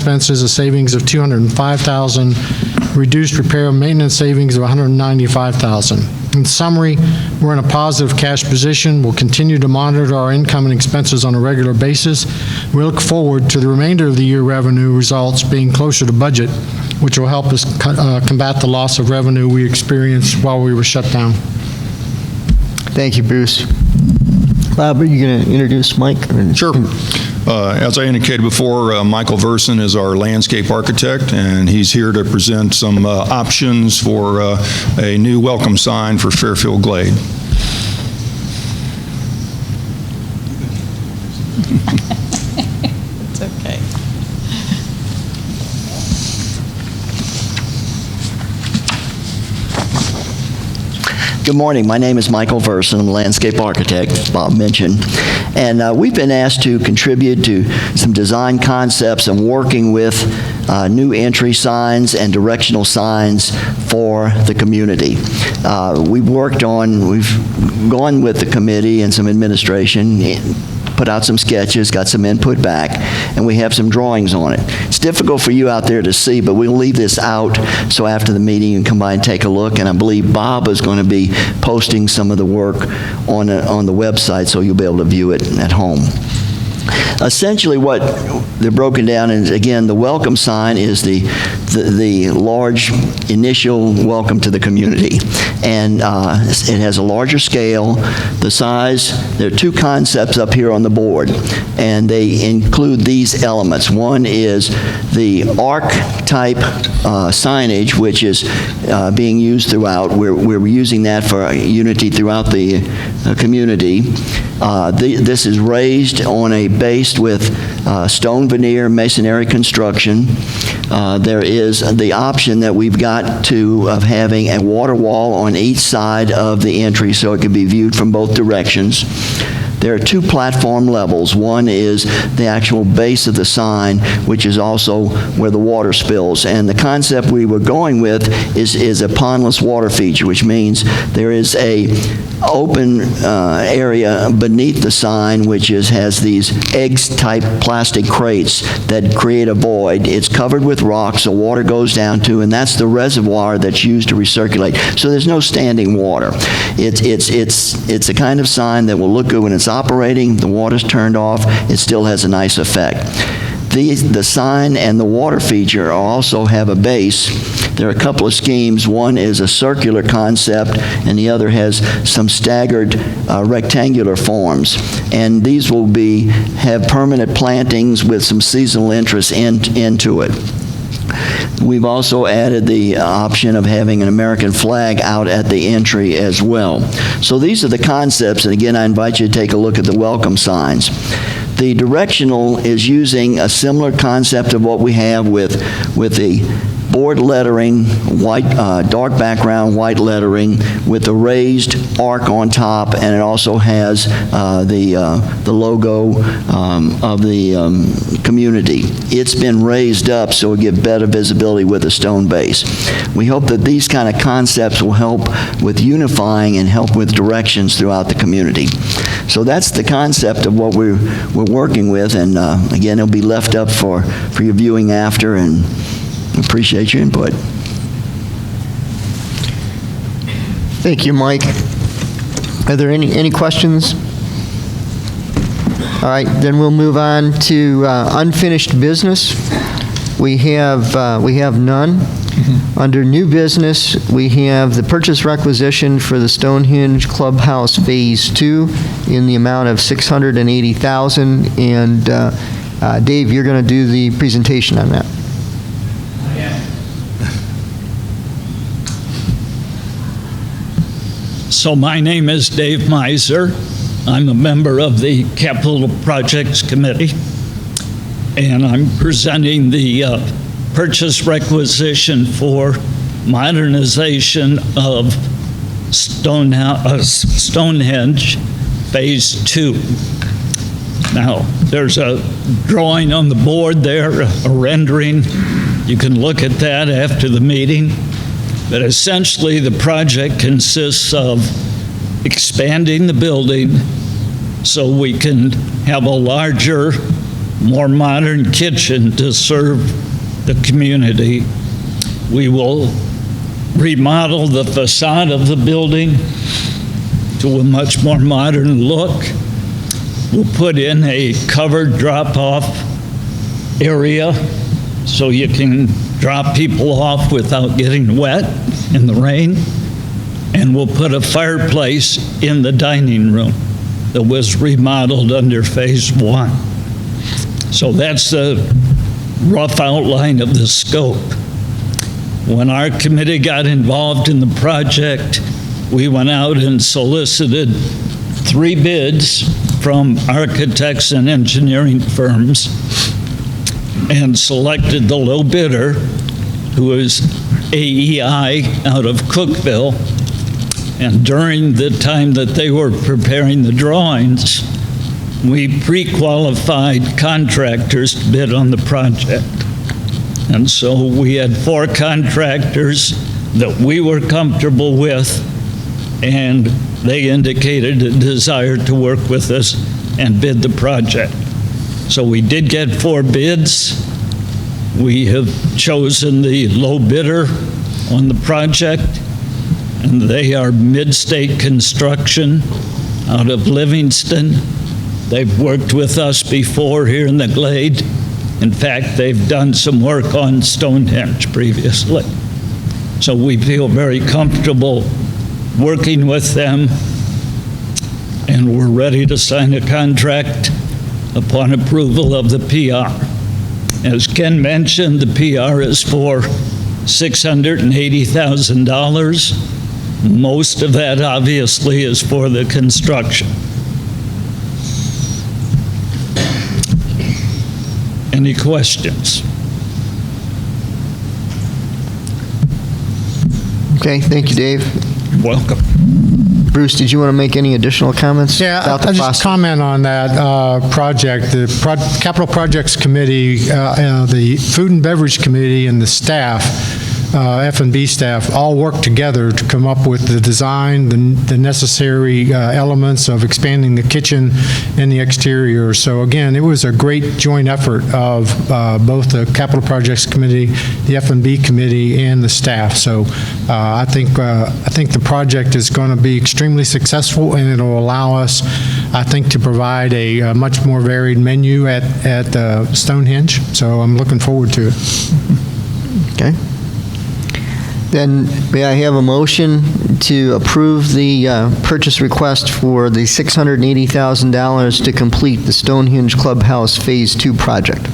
expenses, a savings of $205,000, reduced repair and maintenance savings of $195,000. In summary, we're in a positive cash position. We'll continue to monitor our income and expenses on a regular basis. We look forward to the remainder of the year revenue results being closer to budget, which will help us combat the loss of revenue we experienced while we were shut down. Thank you, Bruce. Bob, are you going to introduce Mike? Sure. As I indicated before, Michael Verson is our landscape architect, and he's here to present some options for a new welcome sign for Fairfield Glade. It's okay. Good morning. My name is Michael Verson. I'm a landscape architect, as Bob mentioned. And we've been asked to contribute to some design concepts and working with new entry signs and directional signs for the community. We've gone with the committee and some administration, put out some sketches, got some input back, and we have some drawings on it. It's difficult for you out there to see, but we'll leave this out so after the meeting you can come by and take a look, and I believe Bob is going to be posting some of the work on the website so you'll be able to view it at home. Essentially what they're broken down is, again, the welcome sign is the large initial welcome to the community. And it has a larger scale. The size, there are two concepts up here on the board, and they include these elements. One is the arc type signage, which is being used throughout. We're using that for unity throughout the community. This is raised on a base with stone veneer masonry construction. There is the option that we've got of having a water wall on each side of the entry so it can be viewed from both directions. There are two platform levels. One is the actual base of the sign, which is also where the water spills. And the concept we were going with is a pondless water feature, which means there is a open area beneath the sign, which has these eggs-type plastic crates that create a void. It's covered with rocks, so water goes down to, and that's the reservoir that's used to recirculate. So there's no standing water. It's a kind of sign that will look good when it's operating. The water's turned off. It still has a nice effect. The sign and the water feature also have a base. There are a couple of schemes. One is a circular concept, and the other has some staggered rectangular forms. And these will have permanent plantings with some seasonal interest into it. We've also added the option of having an American flag out at the entry as well. So these are the concepts, and again, I invite you to take a look at the welcome signs. The directional is using a similar concept of what we have with the board lettering, white, dark background, white lettering with the raised arc on top, and it also has the logo of the community. It's been raised up so it gives better visibility with a stone base. We hope that these kind of concepts will help with unifying and help with directions throughout the community. So that's the concept of what we're working with, and again, it'll be left up for your viewing after, and appreciate your input. Thank you, Mike. Are there any questions? All right, then we'll move on to unfinished business. We have none. Under new business, we have the purchase requisition for the Stonehenge Clubhouse Phase 2 in the amount of $680,000, and Dave, you're going to do the presentation on that. So my name is Dave Miser. I'm a member of the Capital Projects Committee, and I'm presenting the purchase requisition for modernization of Stonehenge Phase 2. Now, there's a drawing on the board there, a rendering. You can look at that after the meeting. But essentially, the project consists of expanding the building so we can have a larger more modern kitchen to serve the community. We will remodel the facade of the building to a much more modern look. We'll put in a covered drop-off area so you can drop people off without getting wet in the rain. And we'll put a fireplace in the dining room that was remodeled under Phase 1. So that's the rough outline of the scope. When our committee got involved in the project, we went out and solicited 3 bids from architects and engineering firms and selected the low bidder, who is AEI out of Cookville. And during the time that they were preparing the drawings, we pre-qualified contractors to bid on the project. And so we had 4 contractors that we were comfortable with, and they indicated a desire to work with us and bid the project. So we did get 4 bids. We have chosen the low bidder on the project, and they are Mid-State Construction out of Livingston. They've worked with us before here in the Glade. In fact, they've done some work on Stonehenge previously. So we feel very comfortable working with them, and we're ready to sign a contract upon approval of the PR. As Ken mentioned, the PR is for $680,000. Most of that obviously is for the construction. Any questions? Okay, thank you, Dave. Welcome. Bruce, did you want to make any additional comments Yeah, about the I'll process? just comment on that project. The Capital Projects Committee, the Food and Beverage Committee, and the staff, F&B staff, all worked together to come up with the design, the necessary elements of expanding the kitchen and the exterior. So again, it was a great joint effort of both the Capital Projects Committee, the F&B Committee, and the staff. So I think the project is going to be extremely successful, and it'll allow us, I think, to provide a much more varied menu at Stonehenge. So I'm looking forward to it. Okay. Then may I have a motion to approve the purchase request for the $680,000 to complete the Stonehenge Clubhouse Phase 2 project?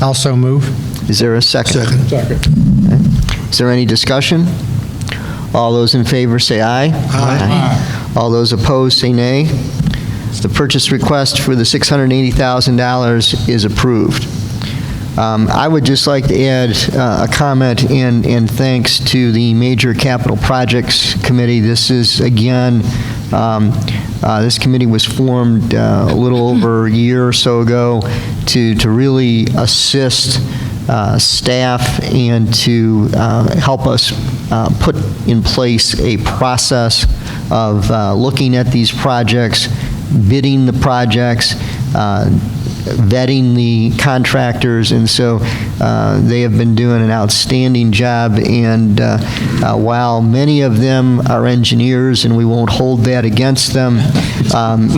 Also move. Is there a second? Second. Is there any discussion? All those in favor say aye. Aye. All those opposed say nay. The purchase request for the $680,000 is approved. I would just like to add a comment and thanks to the Major Capital Projects Committee. This is, again, this committee was formed a little over a year or so ago to really assist staff and to help us put in place a process of looking at these projects, bidding the projects, vetting the contractors, and so they have been doing an outstanding job. And while many of them are engineers, and we won't hold that against them,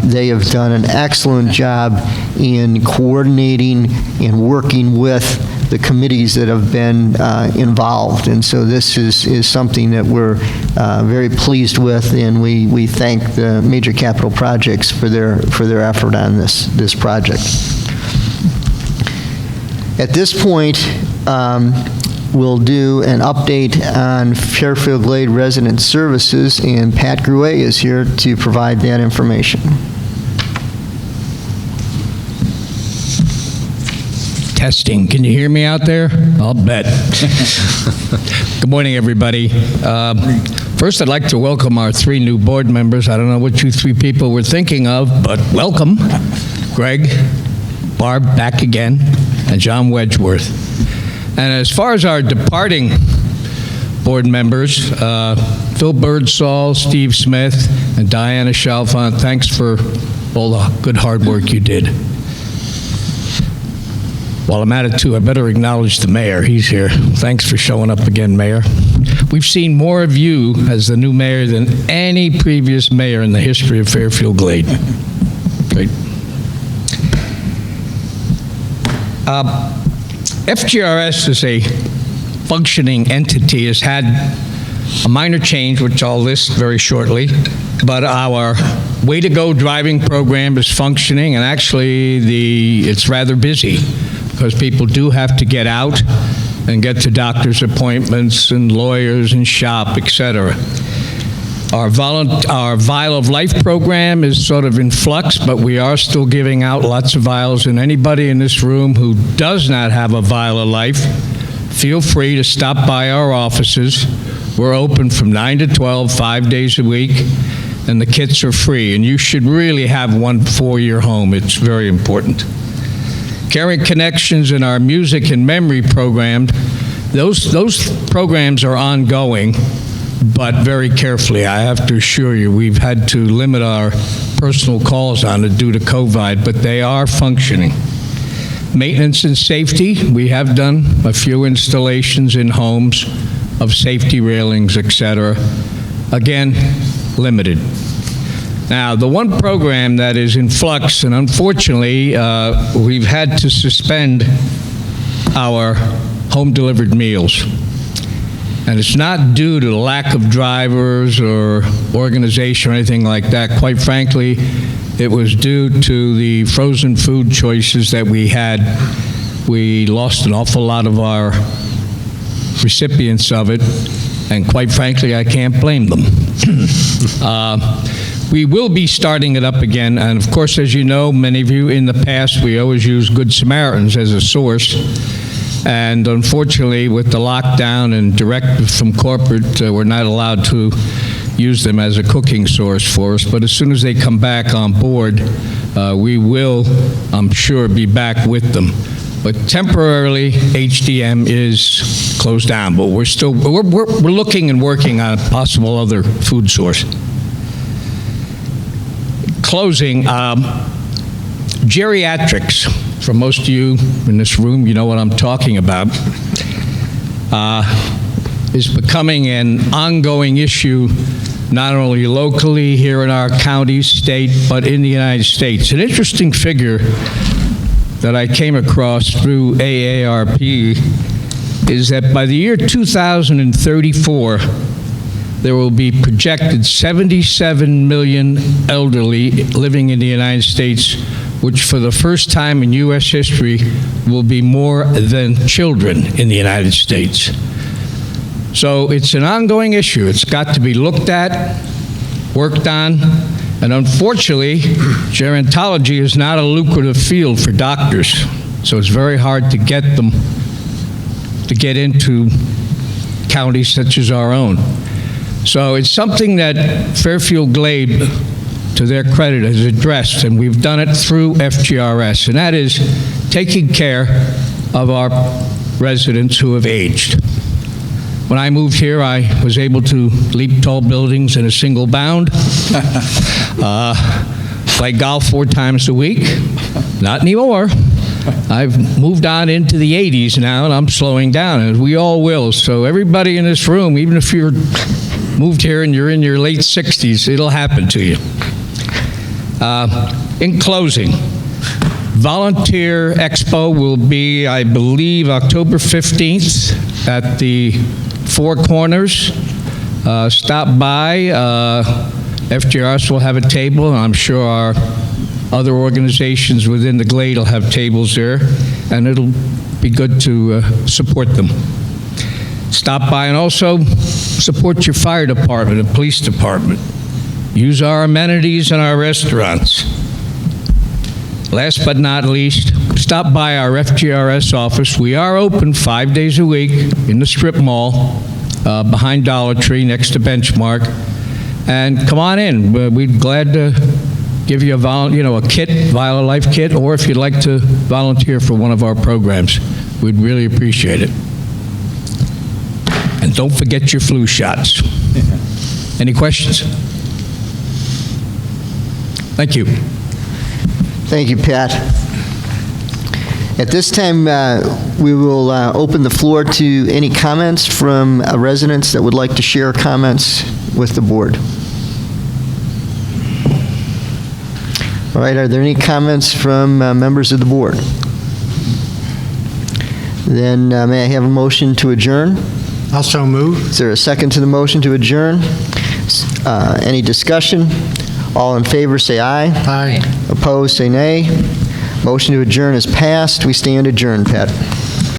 they have done an excellent job in coordinating and working with the committees that have been involved. And so this is something that we're very pleased with, and we thank the Major Capital Projects for their effort on this project. At this point, we'll do an update on Fairfield Glade Resident Services, and Pat Gruet is here to provide that information. Testing. Can you hear me out there? I'll bet. Good morning, everybody. First, I'd like to welcome our 3 new board members. I don't know what you 3 people were thinking of, but welcome. Greg, Barb, back again, and John Wedgeworth. And as far as our departing board members, Phil Birdsall, Steve Smith, and Diana Chalfant, thanks for all the good hard work you did. While I'm at it, too, I better acknowledge the mayor. He's here. Thanks for showing up again, Mayor. We've seen more of you as the new mayor than any previous mayor in the history of Fairfield Glade. Great. FGRS is a functioning entity, has had a minor change, which I'll list very shortly, but our Way to Go driving program is functioning, and actually it's rather busy because people do have to get out and get to doctor's appointments and lawyers and shop, etc. Our Vial of Life program is sort of in flux, but we are still giving out lots of vials, and anybody in this room who does not have a Vial of Life, feel free to stop by our offices. We're open from 9 to 12, 5 days a week, and the kits are free, and you should really have one for your home. It's very important. Caring Connections in our music and memory program, those programs are ongoing, but very carefully. I have to assure you, we've had to limit our personal calls on it due to COVID, but they are functioning. Maintenance and safety, we have done a few installations in homes of safety railings, etc. Again, limited. Now, the one program that is in flux, and unfortunately, we've had to suspend our home-delivered meals. And it's not due to the lack of drivers or organization or anything like that. Quite frankly, it was due to the frozen food choices that we had. We lost an awful lot of our recipients of it, and quite frankly, I can't blame them. We will be starting it up again, and of course, as you know, many of you in the past, we always use Good Samaritans as a source. And unfortunately, with the lockdown and directive from corporate, we're not allowed to use them as a cooking source for us. But as soon as they come back on board, we will, I'm sure, be back with them. But temporarily, HDM is closed down. But we're still we're looking and working on a possible other food source. Closing, geriatrics. For most of you in this room, you know what I'm talking about, is becoming an ongoing issue, not only locally here in our county, state, but in the United States. An interesting figure that I came across through AARP is that by the year 2034, there will be projected 77 million elderly living in the United States, which for the first time in U.S. history will be more than children in the United States. So it's an ongoing issue. It's got to be looked at, worked on, and unfortunately, gerontology is not a lucrative field for doctors, so it's very hard to get them to get into counties such as our own. So it's something that Fairfield Glade, to their credit, has addressed, and we've done it through FGRS, and that is taking care of our residents who have aged. When I moved here, I was able to leap tall buildings in a single bound, play golf 4 times a week. Not anymore. I've moved on into the 80s now, and I'm slowing down, and we all will. So everybody in this room, even if you're moved here and you're in your late 60s, it'll happen to you. In closing, Volunteer Expo will be, I believe, October 15th at the Four Corners. Stop by. FGRS will have a table, and I'm sure our other organizations within the Glade will have tables there, and it'll be good to support them. Stop by and also support your fire department and police department. Use our amenities in our restaurants. Last but not least, stop by our FGRS office. We are open 5 days a week in the strip mall behind Dollar Tree next to Benchmark. And come on in. We'd be glad to give you a kit, Vial of Life kit, or if you'd like to volunteer for one of our programs, we'd really appreciate it. And don't forget your flu shots. Any questions? Thank you. Thank you, Pat. At this time, we will open the floor to any comments from residents that would like to share comments with the board. All right, are there any comments from members of the board? Then may I have a motion to adjourn? Also move. Is there a second to the motion to adjourn? Any discussion? All in favor, say aye. Aye. Opposed, say nay. Motion to adjourn is passed. We stand adjourned, Pat.